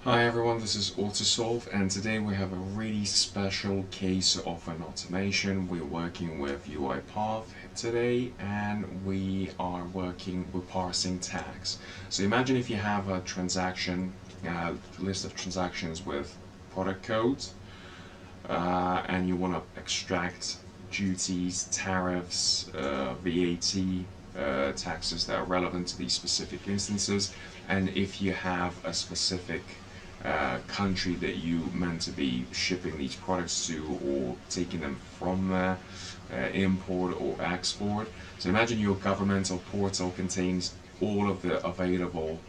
Hi everyone, this is AutoSolve, and today we have a really special case of an automation. We're working with UiPath today, and we are working with parsing tags. So imagine if you have a transaction, list of transactions with product codes, and you want to extract duties, tariffs, VAT, taxes that are relevant to these specific instances, and if you have a specific country that you meant to be shipping these products to or taking them from import or export. So imagine your governmental portal contains all of the available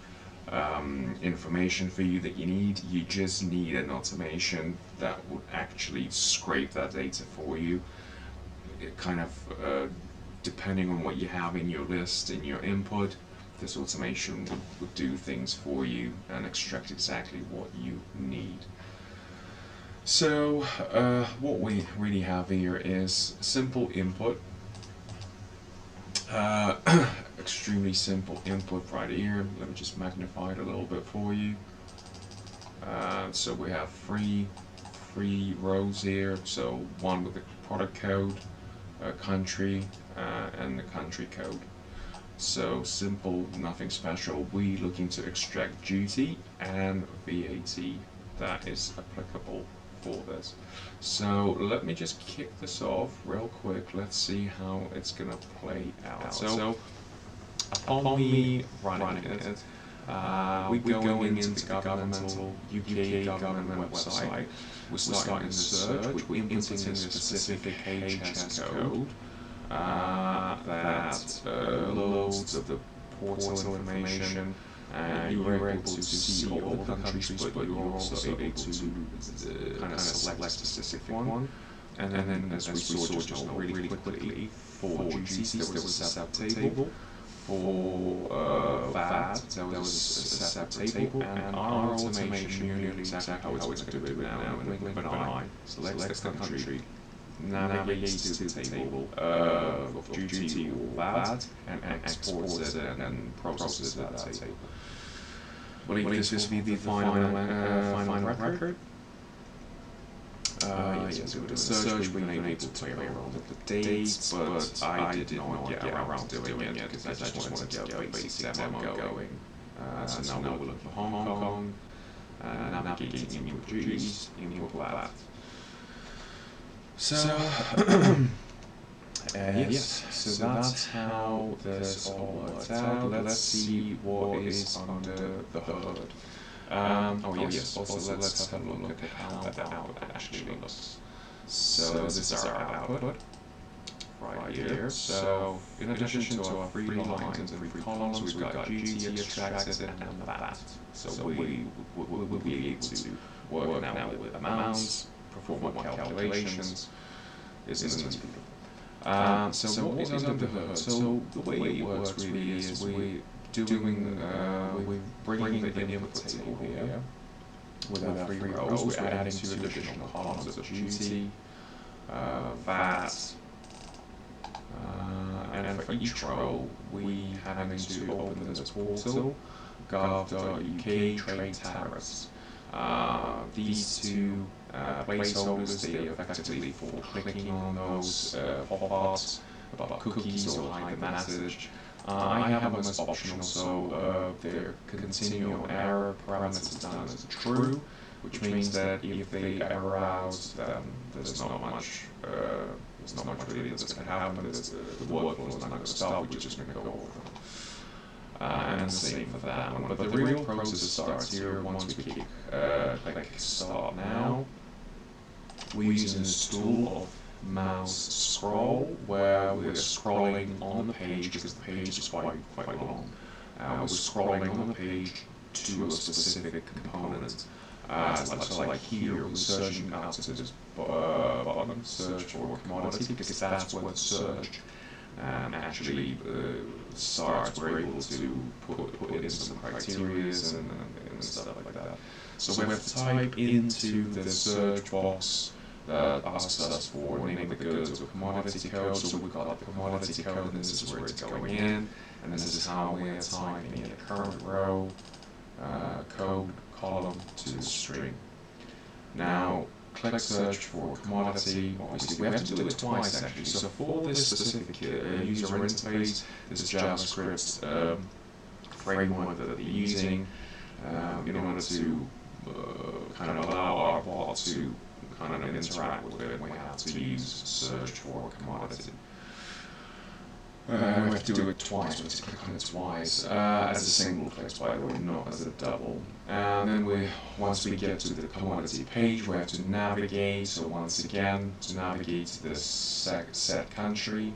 information for you that you need. You just need an automation that would actually scrape that data for you. It kind of depending on what you have in your list, in your input, this automation would do things for you and extract exactly what you need. So what we really have here is simple input, extremely simple input right here. Let me just magnify it a little bit for you. So we have three rows here. So one with the product code, country, and the country code. So simple, nothing special. We're looking to extract duty and VAT that is applicable for this. So let me just kick this off real quick. Let's see how it's gonna play out. So upon me running it, we're going into the governmental UK government website. We're starting the search. We're inputting a specific HS code that loads the portal information, and you're able to see all the countries, but you're also able to kind of select a specific one. And then, as we saw just now really quickly, for duties there was a separate table. For VAT, there was a separate table, and our automation knew exactly how it's going to do it now. In the blink of an eye, selects the country, navigates to the table of duty or VAT, and exports it and processes that table. Believe this will be the final record. Yes, with the search we've been able to play around with the dates, but I did not get around to doing it because I just wanted to get a basic demo going. So now we're looking for Hong Kong, navigating input duties, input VAT. So, yes, so that's how this all works out. Let's see what is under the hood. Yes, also let's have a look at how that output actually looks. So this is our output right here. So in addition to our 3 lines and 3 columns, we've got duty extracted and VAT. So we will be able to work now with amounts, perform calculations. Isn't this beautiful? So what is under the hood? So the way it works really is we're bringing the input table here with our 3 rows. We're adding 2 additional columns of duty, VAT, and for each row we having to open this portal, gov.uk trade tariffs. These 2 placeholders, they are effectively for clicking on those pop-ups about cookies or hide the message. I have them as optional, so their continual error parameter is done as true, which means that if they error out, then there's not much really that's going to happen. The workflow is not going to stop, we're just going to go over them. And the same for that one. But the real process starts here once we click start now. We're using this tool of mouse scroll, where we're scrolling on the page because the page is quite long. We're scrolling on the page to a specific component. So like here, we're searching out to this button, search for commodity, because that's where the search actually starts. We're able to put in some criteria and stuff like that. So we have to type into the search box that asks us for name of the goods or commodity code. So we've got the commodity code, and this is where it's going in, and this is how we're typing in the current row, code column to string. Now click search for commodity. Obviously we have to do it twice actually. So for this specific user interface, this JavaScript framework that they're using, in order to kind of allow our bot to kind of interact with it, we have to use search for commodity. We have to do it twice, we have to click on it twice, as a single click, by the way, not as a double. And then once we get to the commodity page, we have to navigate. So once again, to navigate to this set country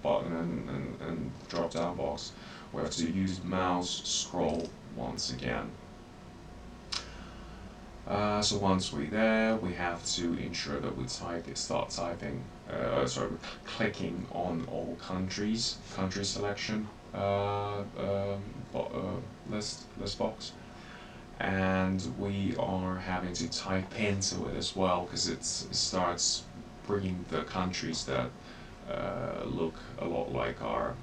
button and drop down box, we have to use mouse scroll once again. So once we're there, we have to ensure that we start typing, clicking on all country selection list box, and we are having to type into it as well, because it starts bringing the countries that look a lot like our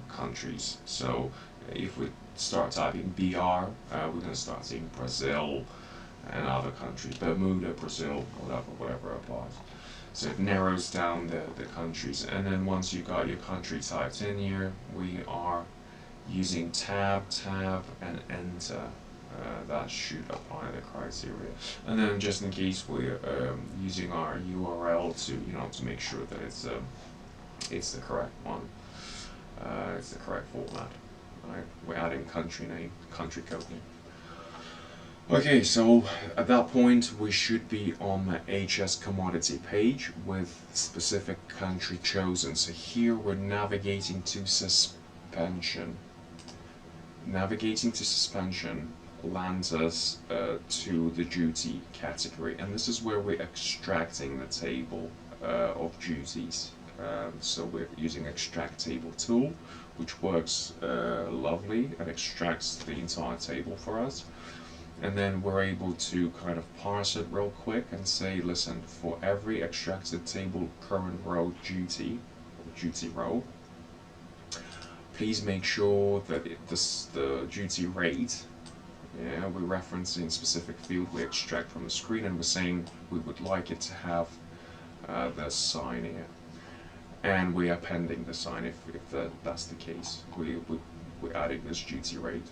countries. So if we start typing BR, we're going to start seeing Brazil and other countries, Bermuda, Brazil, whatever applies. So it narrows down the countries, and then once you've got your country typed in here, we are using tab, and enter. That should apply the criteria. And then just in case we're using our URL to make sure that it's the correct one, it's the correct format. Right? We're adding country name, country code name. Okay, so at that point we should be on the HS commodity page with specific country chosen. So here we're navigating to suspension. Navigating to suspension lands us to the duty category, and this is where we're extracting the table of duties. So we're using extract table tool, which works lovely and extracts the entire table for us. And then we're able to kind of parse it real quick and say, listen, for every extracted table current row duty row, please make sure that the duty rate, we're referencing specific field we extract from the screen, and we're saying we would like it to have the sign here. And we are appending the sign if that's the case. We're adding this duty rate.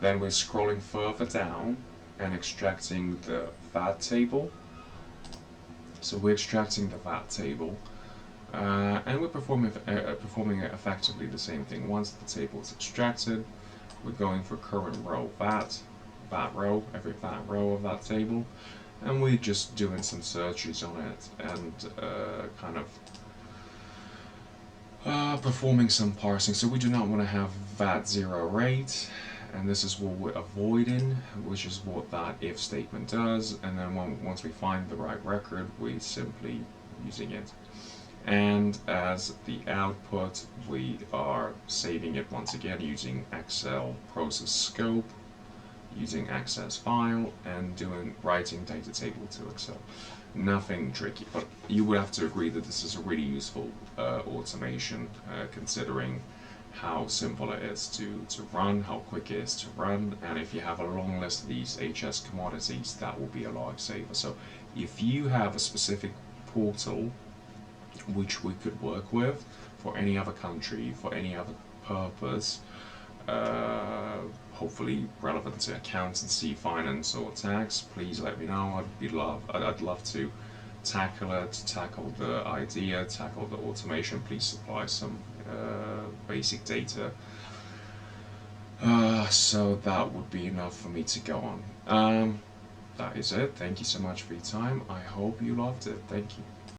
Then we're scrolling further down and extracting the VAT table. So we're extracting the VAT table, and we're performing effectively the same thing. Once the table is extracted, we're going for current row VAT row, every VAT row of that table, and we're just doing some searches on it and kind of performing some parsing. So we do not want to have VAT 0 rate, and this is what we're avoiding, which is what that if statement does. And then once we find the right record, we're simply using it. And as the output, we are saving it once again using Excel process scope, using access file, and writing data table to Excel. Nothing tricky, but you would have to agree that this is a really useful automation, considering how simple it is to run, how quick it is to run, and if you have a long list of these HS commodities, that will be a lifesaver. So if you have a specific portal which we could work with for any other country, for any other purpose, hopefully relevant to accountancy, finance, or tax, please let me know. I'd love to tackle the idea, tackle the automation. Please supply some basic data. So that would be enough for me to go on. That is it. Thank you so much for your time. I hope you loved it. Thank you.